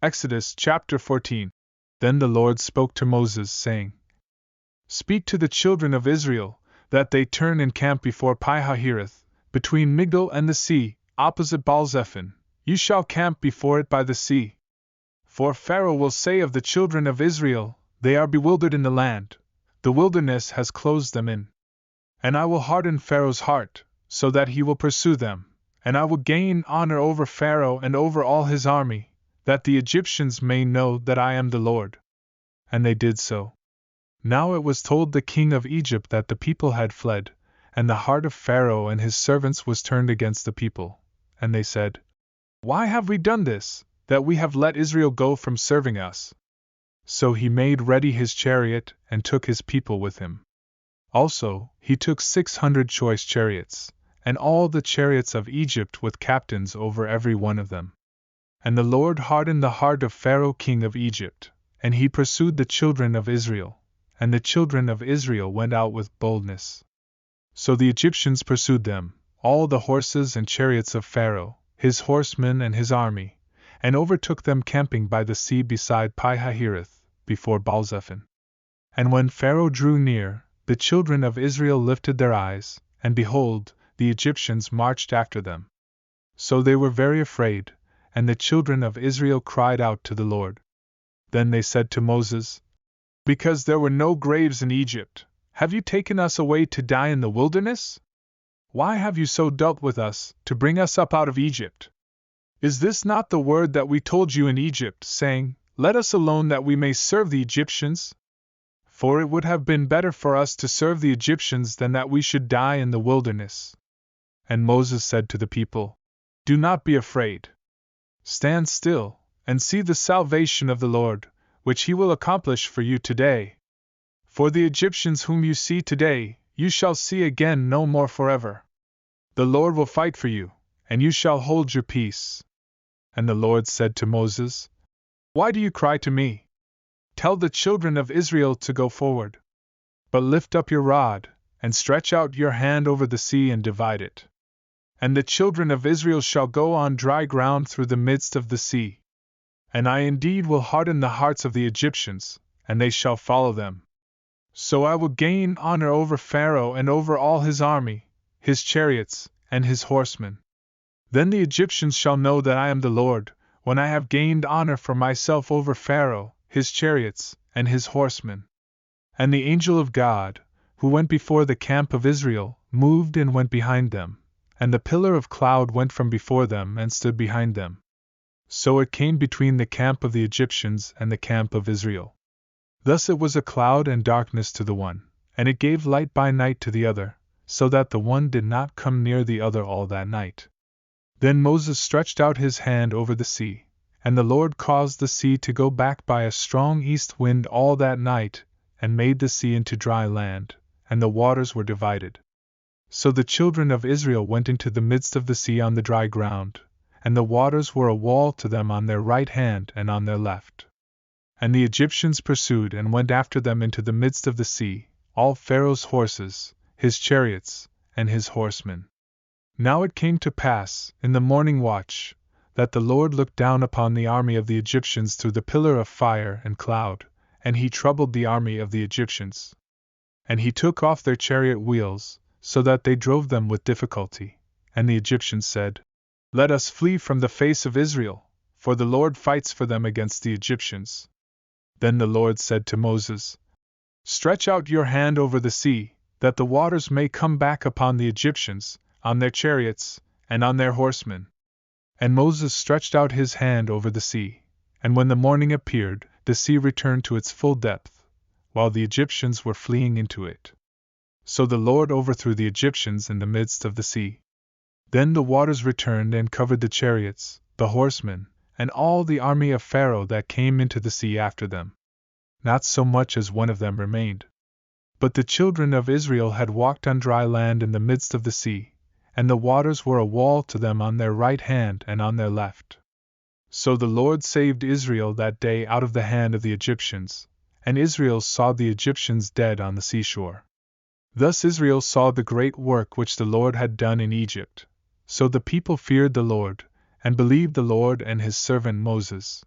Exodus chapter 14. Then the Lord spoke to Moses, saying, Speak to the children of Israel, that they turn and camp before Pi-hahiroth, between Migdol and the sea, opposite Baal-zephon. You shall camp before it by the sea. For Pharaoh will say of the children of Israel, They are bewildered in the land, the wilderness has closed them in. And I will harden Pharaoh's heart, so that he will pursue them, and I will gain honor over Pharaoh and over all his army, that the Egyptians may know that I am the Lord. And they did so. Now it was told the king of Egypt that the people had fled, and the heart of Pharaoh and his servants was turned against the people. And they said, Why have we done this, that we have let Israel go from serving us? So he made ready his chariot and took his people with him. Also, he took 600 choice chariots, and all the chariots of Egypt with captains over every one of them. And the Lord hardened the heart of Pharaoh king of Egypt, and he pursued the children of Israel, and the children of Israel went out with boldness. So the Egyptians pursued them, all the horses and chariots of Pharaoh, his horsemen and his army, and overtook them camping by the sea beside Pi-hahiroth, before Baal-zephon. And when Pharaoh drew near, the children of Israel lifted their eyes, and behold, the Egyptians marched after them. So they were very afraid, and the children of Israel cried out to the Lord. Then they said to Moses, Because there were no graves in Egypt, have you taken us away to die in the wilderness? Why have you so dealt with us, to bring us up out of Egypt? Is this not the word that we told you in Egypt, saying, Let us alone that we may serve the Egyptians? For it would have been better for us to serve the Egyptians than that we should die in the wilderness. And Moses said to the people, Do not be afraid. Stand still, and see the salvation of the Lord, which he will accomplish for you today. For the Egyptians whom you see today, you shall see again no more forever. The Lord will fight for you, and you shall hold your peace. And the Lord said to Moses, Why do you cry to me? Tell the children of Israel to go forward. But lift up your rod, and stretch out your hand over the sea and divide it. And the children of Israel shall go on dry ground through the midst of the sea. And I indeed will harden the hearts of the Egyptians, and they shall follow them. So I will gain honor over Pharaoh and over all his army, his chariots, and his horsemen. Then the Egyptians shall know that I am the Lord, when I have gained honor for myself over Pharaoh, his chariots, and his horsemen. And the angel of God, who went before the camp of Israel, moved and went behind them, and the pillar of cloud went from before them and stood behind them. So it came between the camp of the Egyptians and the camp of Israel. Thus it was a cloud and darkness to the one, and it gave light by night to the other, so that the one did not come near the other all that night. Then Moses stretched out his hand over the sea, and the Lord caused the sea to go back by a strong east wind all that night, and made the sea into dry land, and the waters were divided. So the children of Israel went into the midst of the sea on the dry ground, and the waters were a wall to them on their right hand and on their left. And the Egyptians pursued and went after them into the midst of the sea, all Pharaoh's horses, his chariots, and his horsemen. Now it came to pass, in the morning watch, that the Lord looked down upon the army of the Egyptians through the pillar of fire and cloud, and he troubled the army of the Egyptians. And he took off their chariot wheels, so that they drove them with difficulty. And the Egyptians said, Let us flee from the face of Israel, for the Lord fights for them against the Egyptians. Then the Lord said to Moses, Stretch out your hand over the sea, that the waters may come back upon the Egyptians, on their chariots, and on their horsemen. And Moses stretched out his hand over the sea, and when the morning appeared, the sea returned to its full depth, while the Egyptians were fleeing into it. So the Lord overthrew the Egyptians in the midst of the sea. Then the waters returned and covered the chariots, the horsemen, and all the army of Pharaoh that came into the sea after them. Not so much as one of them remained. But the children of Israel had walked on dry land in the midst of the sea, and the waters were a wall to them on their right hand and on their left. So the Lord saved Israel that day out of the hand of the Egyptians, and Israel saw the Egyptians dead on the seashore. Thus Israel saw the great work which the Lord had done in Egypt. So the people feared the Lord, and believed the Lord and his servant Moses.